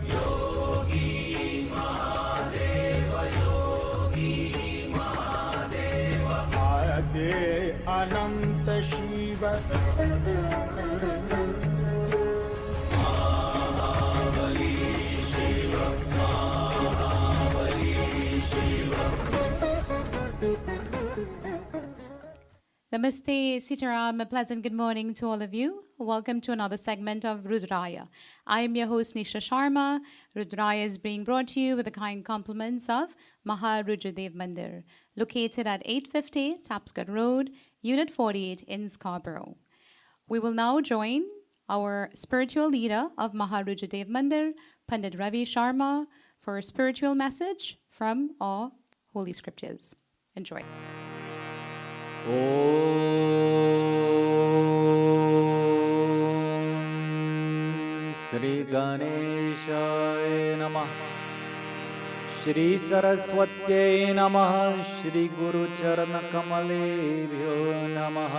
Yogi Mahadeva, Yogi Mahadeva. Ade Ananta Shiva. Mahabali Shiva, Mahabali Shiva. Namaste, Sitaram. A pleasant good morning to all of you. Welcome to another segment of Rudraya. I am your host, Nisha Sharma. Rudraya is being brought to you with the kind compliments of Maharudradev Mandir, located at 850 Tapscott Road, Unit 48 in Scarborough. We will now join our spiritual leader of Maharudradev Mandir, Pandit Ravi Sharma, for a spiritual message from our holy scriptures. Enjoy. Om Shri Ganeshaya Namah Shri Saraswatyai Namah Shri Guru Charana Kamalebhyo Namah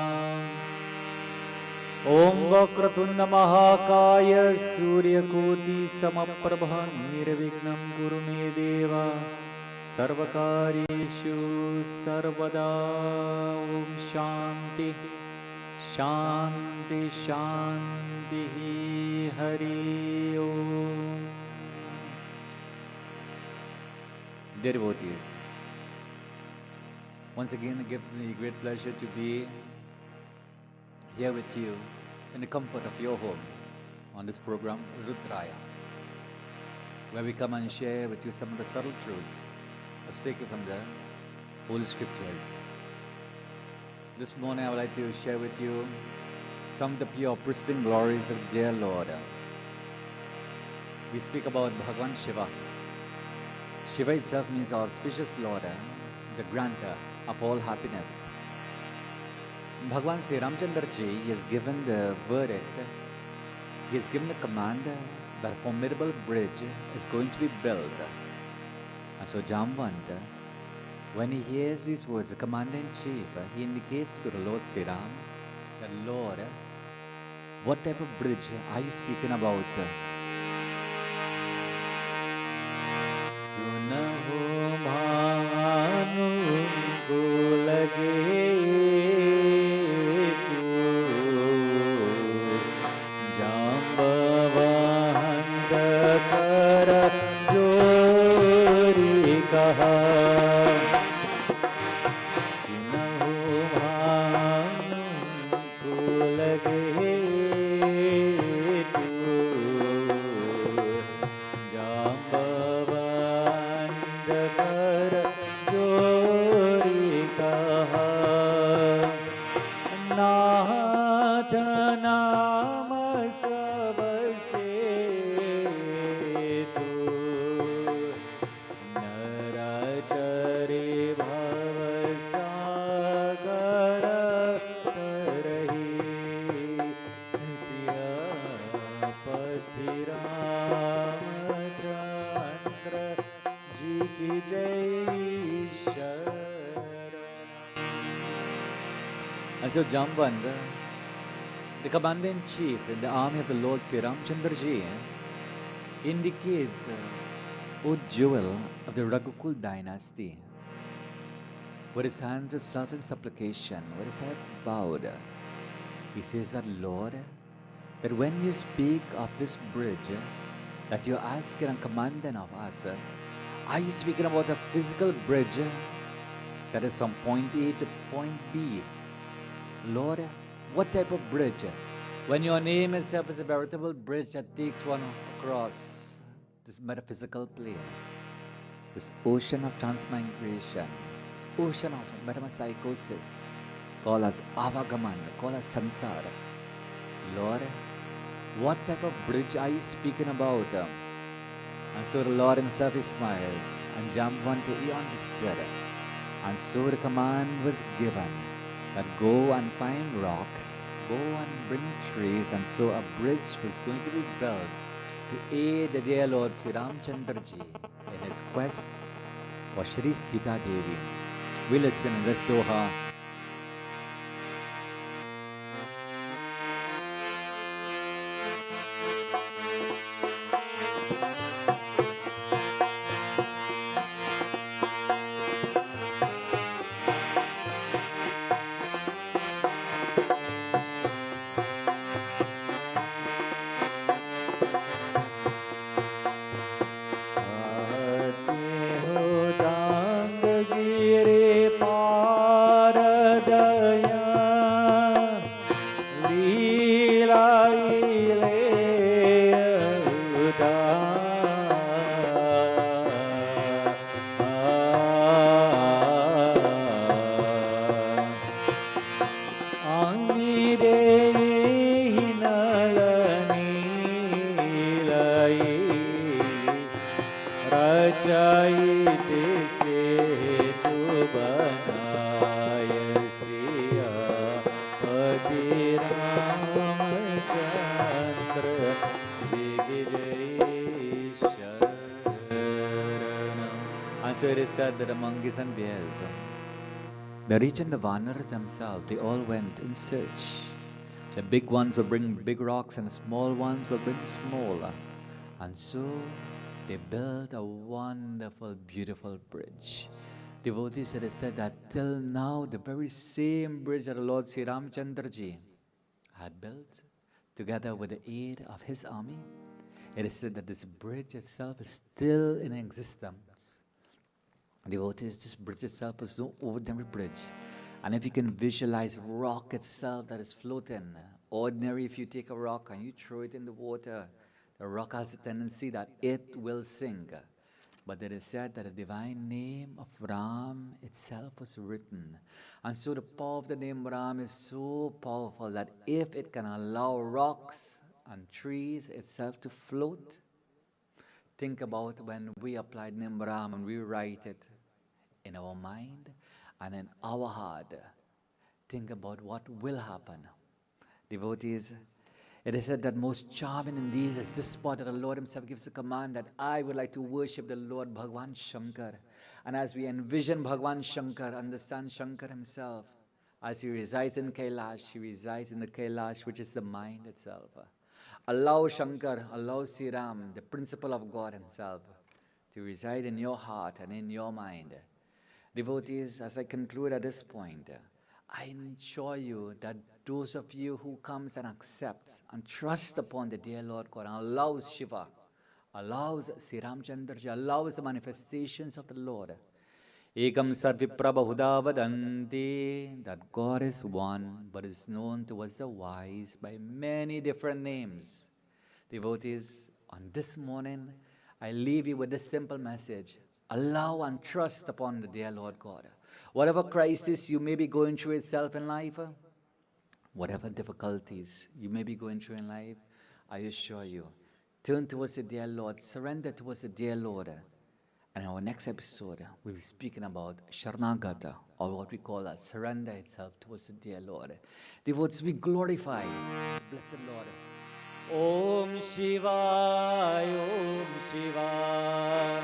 Om Vakratunda Mahakaya Suryakoti Samaprabha Nirvignam Guru Me Deva Sarvakarishu Sarvada Om Shanti Shanti Shanti Hari Om. Dear devotees, once again it gives me great pleasure to be here with you in the comfort of your home on this program Rudraya, where we come and share with you some of the subtle truths as taken from the Holy Scriptures. This morning I would like to share with you some of the pure, pristine glories of dear Lord. We speak about Bhagavan Shiva. Shiva itself means auspicious Lord, the granter of all happiness. Bhagavan Sri Ramchandra Ji has given the verdict, he has given the command that a formidable bridge is going to be built. And so Jamvant, when he hears these words, the commander-in-chief, he indicates to the Lord Sri Ram that, Lord, what type of bridge are you speaking about? Sunaho bhanu golage tu Jambavanda kara jori kaha Sunaho bhanu golage tu Jambavanda kara jori kaha Nath naam sabse tu Narachare bhav sagara tarahi Siyapati Ramachandra Ji ki jai Sharan. And so Jamvant, the commander-in-chief in the army of the Lord Sri Ramchandra Ji, indicates O jewel of the Raghukul dynasty. With his hands to self in supplication, with his head bowed, he says that, Lord, that when you speak of this bridge that you're asking and commanding of us, are you speaking about a physical bridge that is from point A to point B? Lord, what type of bridge? When your name itself is a veritable bridge that takes one across this metaphysical plane, this ocean of transmigration, this ocean of metempsychosis, called as avagaman, called as samsara. Lord, what type of bridge are you speaking about? And so the Lord himself, he smiles, and Jamvant, he understood. And so the command was given that go and find rocks, go and bring trees, and so a bridge was going to be built to aid the dear Lord Sri Ramchandra Ji in his quest for Shri Sita Devi. We listen in this Doha. And so it is said that the monkeys and bears, the rich and the vanars themselves, they all went in search. The big ones will bring big rocks and the small ones will bring smaller. And so they built a wonderful, beautiful bridge. Devotees, it is said that till now, the very same bridge that the Lord Sri Ramchandraji had built, together with the aid of his army, it is said that this bridge itself is still in existence. Devotees, this bridge itself is no ordinary bridge. And if you can visualize rock itself that is floating, ordinary, if you take a rock and you throw it in the water, the rock has a tendency that it will sink. But it is said that the divine name of Ram itself was written. And so the power of the name Ram is so powerful that if it can allow rocks and trees itself to float, think about when we apply the name Ram and we write it in our mind and in our heart. Think about what will happen. Devotees, it is said that most charming indeed is this spot that the Lord himself gives a command that I would like to worship the Lord Bhagwan Shankar. And as we envision Bhagwan Shankar, understand Shankar himself, as he resides in Kailash, he resides in the Kailash, which is the mind itself. Allow Shankar, allow Sri Ram, the principle of God himself, to reside in your heart and in your mind. Devotees, as I conclude at this point, I assure you that those of you who comes and accept and trust upon the dear Lord God and allows Shiva, allows Sri Ramchandraji, allows the manifestations of the Lord, Ekam Sarviprabha Vadanti, that God is one, but is known to us the wise by many different names. Devotees, on this morning, I leave you with this simple message. Allow and trust upon the dear Lord God. Whatever crisis you may be going through itself in life, whatever difficulties you may be going through in life, I assure you, turn towards the dear Lord, surrender towards the dear Lord. And in our next episode, we'll be speaking about Sharanagata, or what we call a surrender itself towards the dear Lord. Devotees, we glorify the blessed Lord. Om Shivaya, Om Shivaya.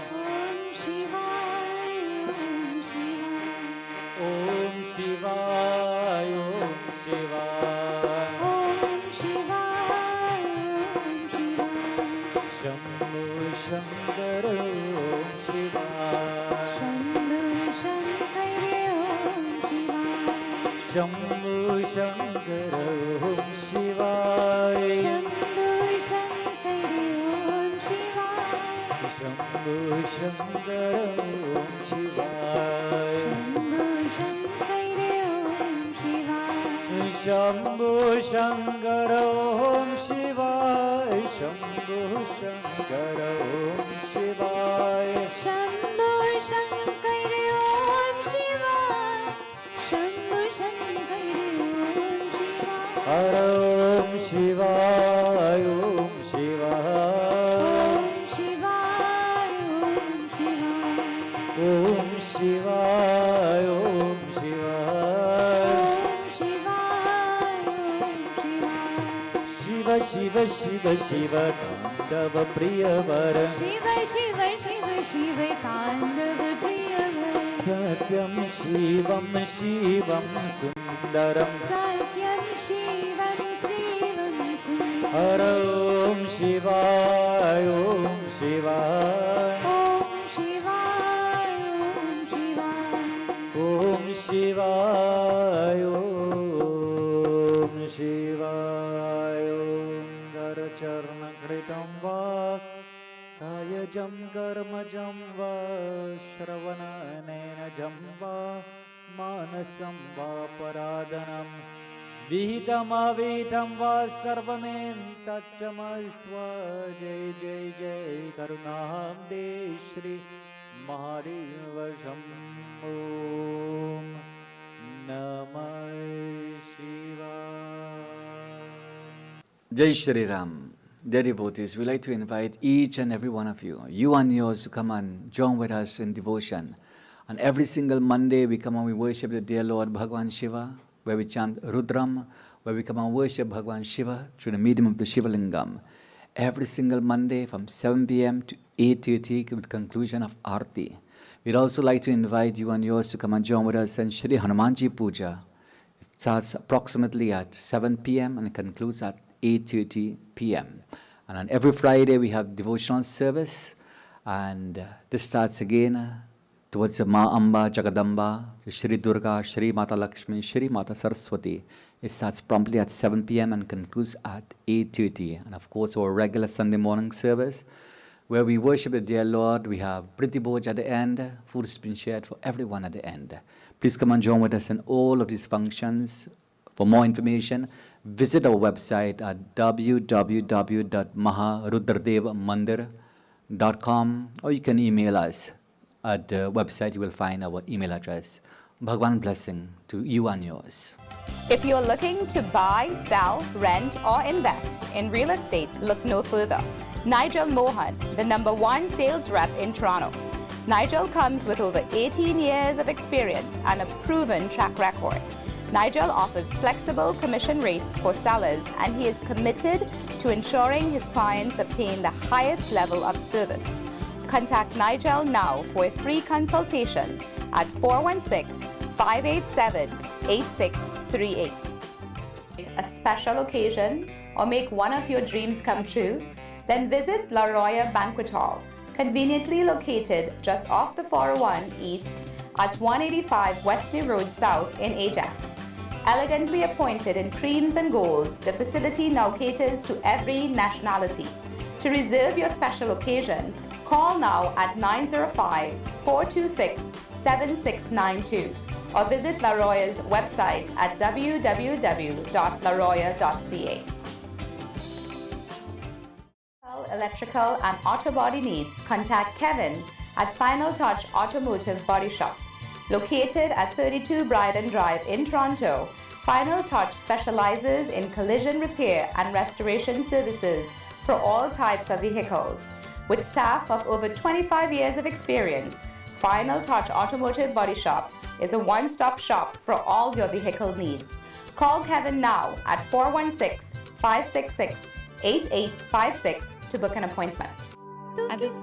Om Shivaya, Om Shivaya. Om Shivaya, Om Shivaya. Shambhu Shankar, Om Shivaya. Shambhu Shankar, Om Shambhu Shivaya. Shankar, Om Shivaya. Shambhu Shankar, Om Shivaya. Shambhu Shankar, Om Shivaya. Shambhu Shankar, Om Shivaya. Shambhu Shankar, Om Shivaya. Hara Om Shivaya, Om Shivaya. Om Shivaya, Om Shivaya. Shiva, Shiva, Shiva, Shiva, Tandava Priyavara. Shiva, Shiva, Shiva, Shiva, Tandava Priyavara. Satyam Shivam, Shivam Sundaram. Satyam Shivam, Shivam Sundaram. Hara Om Shivaya, Om Shivaya. Om Shivaya, Om Om Shivaya. Shivaya, Om Shivaya. Om Daracharna Kritam Va, Kayajam Karmajam Va, Shravananena Jam Va, Manasam Va Paradanam, Vihitam Avitam Va Sarvamentachamasva. Jai Jai Jai Karunamde Shri Mahadeva Shambho Namah Shivaya. Jai Shri Ram. Dear devotees, we like to invite each and every one of you, you and yours, to come and join with us in devotion. And every single Monday we come and we worship the dear Lord Bhagwan Shiva, where we chant Rudram, where we come and worship Bhagwan Shiva through the medium of the Shiva Lingam. Every single Monday from 7 p.m. to 8:30 with conclusion of Aarti. We'd also like to invite you and yours to come and join with us in Shri Hanumanji Puja. It starts approximately at 7 p.m. and it concludes at 8:30 p.m. And on every Friday we have devotional service, and this starts again towards the Ma Amba Jagadamba, the Shri Durga, Shri Mata Lakshmi, Shri Mata Saraswati. It starts promptly at 7 p.m. and concludes at 8:30. And of course, our regular Sunday morning service, where we worship the dear Lord. We have Priti Bhoj at the end. Food has been shared for everyone at the end. Please come and join with us in all of these functions. For more information, visit our website at www.maharudradevmandir.com, or you can email us at the website. You will find our email address. Bhagwan blessing to you and yours. If you're looking to buy, sell, rent, or invest in real estate, look no further. Nigel Mohan, the #1 sales rep in Toronto. Nigel comes with over 18 years of experience and a proven track record. Nigel offers flexible commission rates for sellers, and he is committed to ensuring his clients obtain the highest level of service. Contact Nigel now for a free consultation at 416-587-8638. A special occasion or make one of your dreams come true? Then visit La Roya Banquet Hall, conveniently located just off the 401 East at 185 Wesley Road South in Ajax. Elegantly appointed in creams and golds, the facility now caters to every nationality. To reserve your special occasion, call now at 905-426-7692 or visit La Roya's website at www.laroya.ca. Electrical and auto body needs, contact Kevin at Final Touch Automotive Body Shop. Located at 32 Bryden Drive in Toronto, Final Touch specializes in collision repair and restoration services for all types of vehicles. With staff of over 25 years of experience, Final Touch Automotive Body Shop is a one-stop shop for all your vehicle needs. Call Kevin now at 416-566-8856 to book an appointment. At this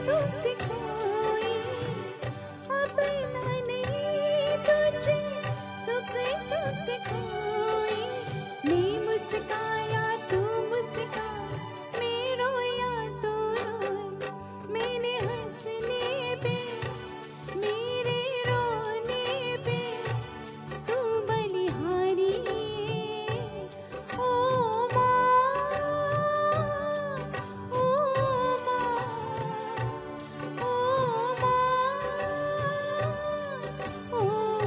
दुख कोई अपना नहीं तुझे सुख दुख कोई मैं मुस्काया तू मुस्का मैं रोया तू रोए मैंने हंसने पे मेरे रोने पे तू बलिहारी ओ माँ ओ माँ ओ माँ ओ माँ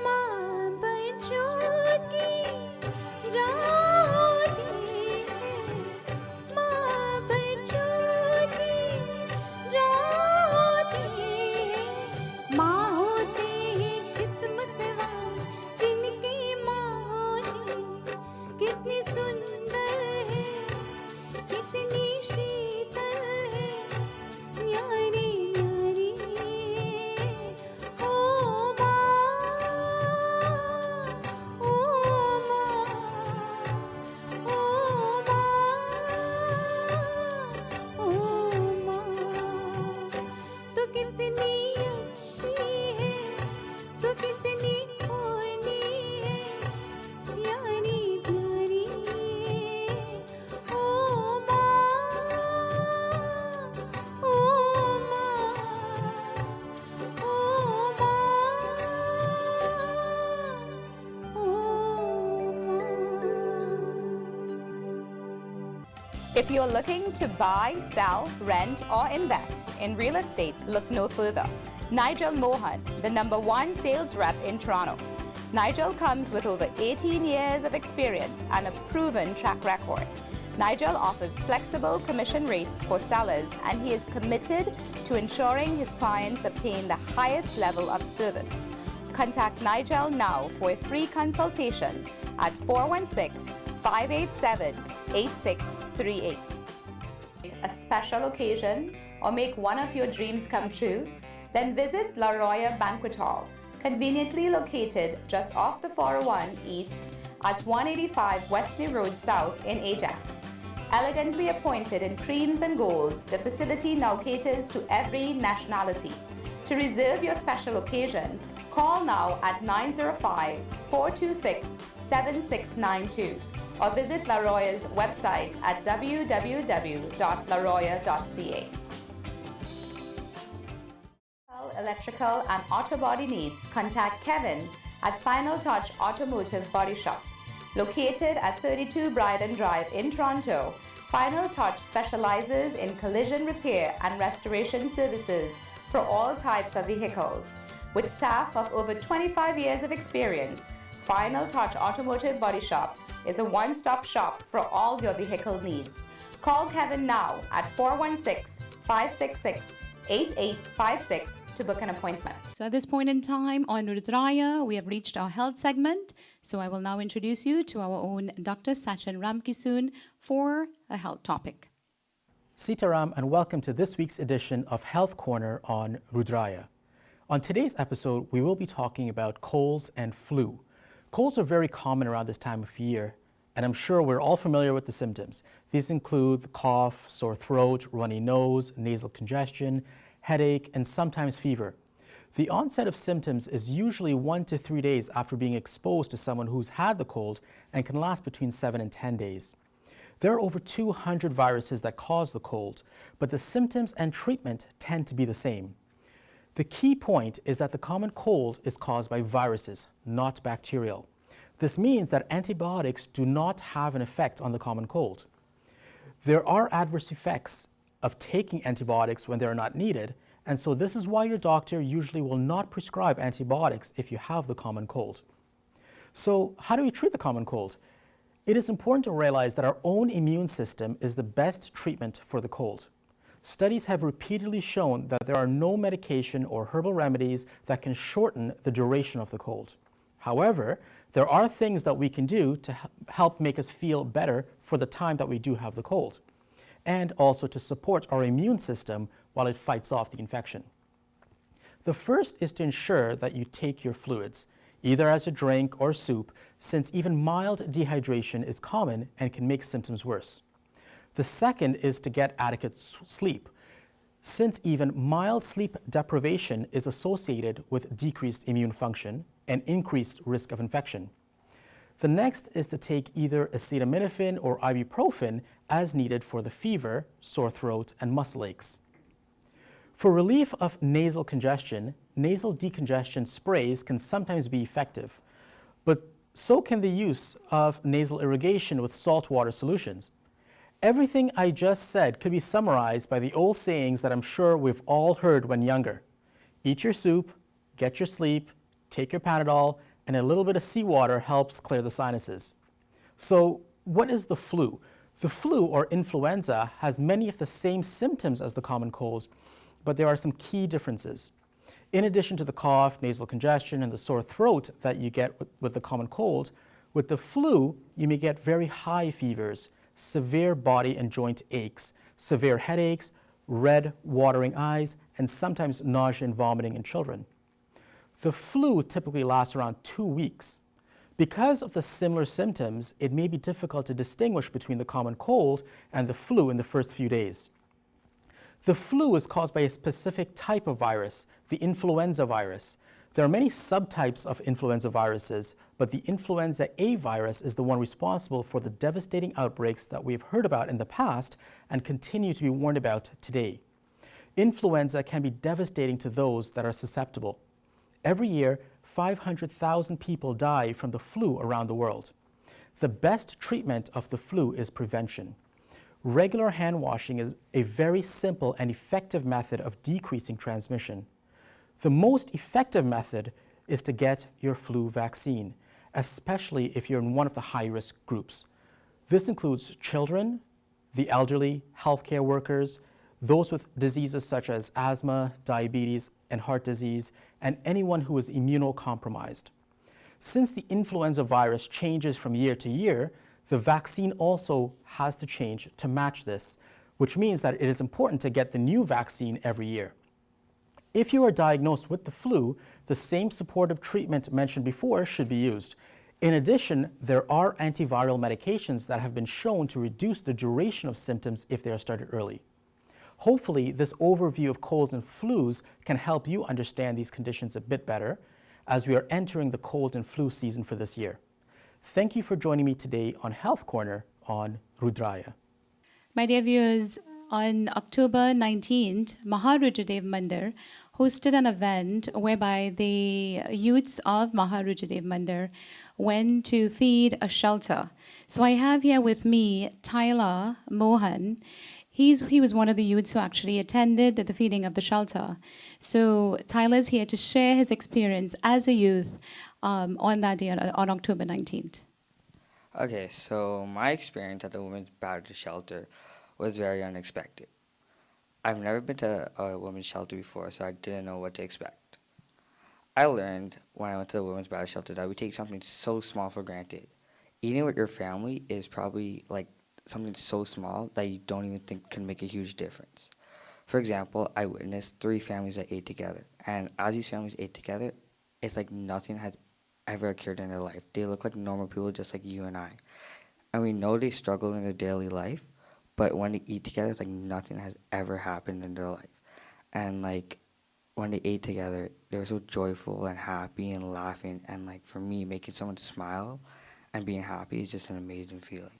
माँ बच्चों की राह होती है माँ बच्चों की राह होती है माँ होते हैं किस्मतवान जिनकी माँ होती कितनी सुंदर है कितनी शीतल है न्यारी न्यारी ओ माँ ओ माँ ओ माँ ओ माँ तू कितनी अच्छी है तू कितनी होनी है प्यारी प्यारी ओ माँ ओ माँ ओ माँ If you're looking to buy, sell, rent, or invest in real estate, look no further. Nigel Mohan, the #1 sales rep in Toronto. Nigel comes with over 18 years of experience and a proven track record. Nigel offers flexible commission rates for sellers, and he is committed to ensuring his clients obtain the highest level of service. Contact Nigel now for a free consultation at 416-587-8638. A special occasion or make one of your dreams come true? Then visit La Roya Banquet Hall, conveniently located just off the 401 East at 185 Wesley Road South in Ajax. Elegantly appointed in creams and golds, the facility now caters to every nationality. To reserve your special occasion, call now at 905-426-7692 or visit La Roya's website at www.laroya.ca. Electrical and auto body needs, contact Kevin at Final Touch Automotive Body Shop. Located at 32 Bryden Drive in Toronto, Final Touch specializes in collision repair and restoration services for all types of vehicles. With staff of over 25 years of experience, Final Touch Automotive Body Shop is a one-stop shop for all your vehicle needs. Call Kevin now at 416-566-8856 to book an appointment. So at this point in time on Rudraya, we have reached our health segment. So I will now introduce you to our own Dr. Sachin Ramkisoon for a health topic. Sitaram, and welcome to this week's edition of Health Corner on Rudraya. On today's episode, we will be talking about colds and flu. Colds are very common around this time of year, and I'm sure we're all familiar with the symptoms. These include cough, sore throat, runny nose, nasal congestion, headache, and sometimes fever. The onset of symptoms is usually 1 to 3 days after being exposed to someone who's had the cold and can last between 7 and 10 days. There are over 200 viruses that cause the cold, but the symptoms and treatment tend to be the same. The key point is that the common cold is caused by viruses, not bacterial. This means that antibiotics do not have an effect on the common cold. There are adverse effects of taking antibiotics when they are not needed, and so this is why your doctor usually will not prescribe antibiotics if you have the common cold. So how do we treat the common cold? It is important to realize that our own immune system is the best treatment for the cold. Studies have repeatedly shown that there are no medication or herbal remedies that can shorten the duration of the cold. However, there are things that we can do to help make us feel better for the time that we do have the cold, and also to support our immune system while it fights off the infection. The first is to ensure that you take your fluids, either as a drink or soup, since even mild dehydration is common and can make symptoms worse. The second is to get adequate sleep, since even mild sleep deprivation is associated with decreased immune function and increased risk of infection. The next is to take either acetaminophen or ibuprofen as needed for the fever, sore throat, and muscle aches. For relief of nasal congestion, nasal decongestion sprays can sometimes be effective, but so can the use of nasal irrigation with saltwater solutions. Everything I just said could be summarized by the old sayings that I'm sure we've all heard when younger. Eat your soup, get your sleep, take your Panadol, and a little bit of seawater helps clear the sinuses. So what is the flu? The flu or influenza has many of the same symptoms as the common colds, but there are some key differences. In addition to the cough, nasal congestion, and the sore throat that you get with the common cold, with the flu, you may get very high fevers, severe body and joint aches, severe headaches, red, watering eyes, and sometimes nausea and vomiting in children. The flu typically lasts around 2 weeks. Because of the similar symptoms, it may be difficult to distinguish between the common cold and the flu in the first few days. The flu is caused by a specific type of virus, the influenza virus. There are many subtypes of influenza viruses, but the influenza A virus is the one responsible for the devastating outbreaks that we have heard about in the past and continue to be warned about today. Influenza can be devastating to those that are susceptible. Every year, 500,000 people die from the flu around the world. The best treatment of the flu is prevention. Regular hand washing is a very simple and effective method of decreasing transmission. The most effective method is to get your flu vaccine, especially if you're in one of the high-risk groups. This includes children, the elderly, healthcare workers, those with diseases such as asthma, diabetes, and heart disease, and anyone who is immunocompromised. Since the influenza virus changes from year to year, the vaccine also has to change to match this, which means that it is important to get the new vaccine every year. If you are diagnosed with the flu, the same supportive treatment mentioned before should be used. In addition, there are antiviral medications that have been shown to reduce the duration of symptoms if they are started early. Hopefully, this overview of colds and flus can help you understand these conditions a bit better as we are entering the cold and flu season for this year. Thank you for joining me today on Health Corner on Rudraya. My dear viewers, on October 19th, Maharudradev Mandir hosted an event whereby the youths of Maharudradev Mandir went to feed a shelter. So I have here with me Tyler Mohan. He was one of the youths who actually attended the feeding of the shelter. So Tyler's here to share his experience as a youth on that day, on October 19th. Okay, so my experience at the Women's Battered Shelter was very unexpected. I've never been to a women's shelter before, so I didn't know what to expect. I learned when I went to the Women's Battered Shelter that we take something so small for granted. Eating with your family is probably like something so small that you don't even think can make a huge difference. For example, I witnessed 3 families that ate together, and as these families ate together, it's like nothing has ever occurred in their life. They look like normal people just like you and I. And we know they struggle in their daily life, but when they eat together, it's like nothing has ever happened in their life. And like when they ate together, they were so joyful and happy and laughing, and like for me, making someone smile and being happy is just an amazing feeling.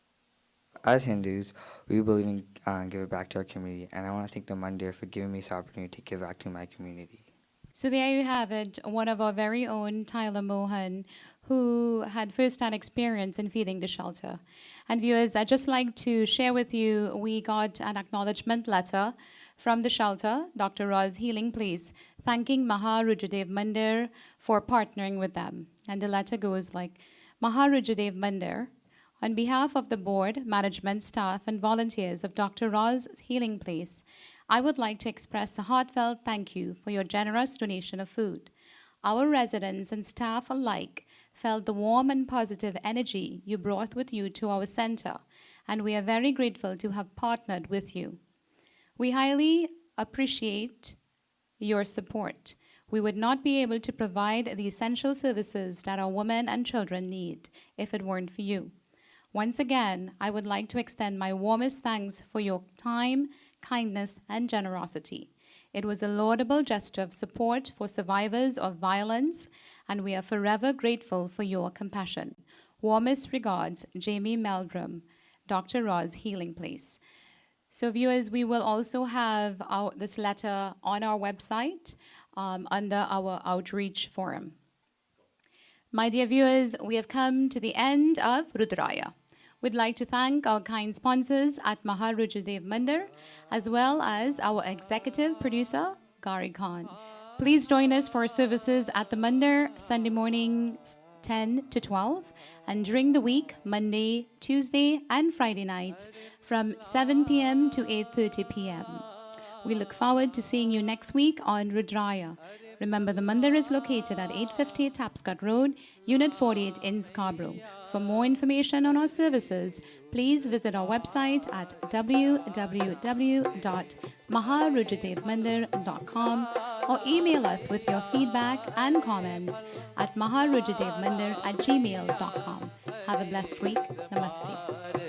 As Hindus, we believe in giving back to our community, and I want to thank the Mandir for giving me this opportunity to give back to my community. So there you have it, one of our very own Tyler Mohan, who had first-hand experience in feeding the shelter. And viewers, I'd just like to share with you, we got an acknowledgement letter from the shelter, Dr. Roz Healing Place, thanking Maharudradev Mandir for partnering with them. And the letter goes like, Maharudradev Mandir, On behalf of the board, management, staff, and volunteers of Dr. Roz Healing Place, I would like to express a heartfelt thank you for your generous donation of food. Our residents and staff alike felt the warm and positive energy you brought with you to our center, and we are very grateful to have partnered with you. We highly appreciate your support. We would not be able to provide the essential services that our women and children need if it weren't for you. Once again, I would like to extend my warmest thanks for your time, kindness, and generosity. It was a laudable gesture of support for survivors of violence, and we are forever grateful for your compassion. Warmest regards, Jamie Meldrum, Dr. Roz Healing Place. So viewers, we will also have this letter on our website under our outreach forum. My dear viewers, we have come to the end of Rudraya. We'd like to thank our kind sponsors at Maharujadev Mandir, as well as our executive producer, Gari Khan. Please join us for services at the Mandir Sunday mornings 10 to 12, and during the week, Monday, Tuesday, and Friday nights from 7 p.m. to 8:30 p.m. We look forward to seeing you next week on Rudraya. Remember, the Mandir is located at 850 Tapscott Road, Unit 48 in Scarborough. For more information on our services, please visit our website at www.maharujadevmandir.com or email us with your feedback and comments at maharujadevmandir@gmail.com. Have a blessed week. Namaste.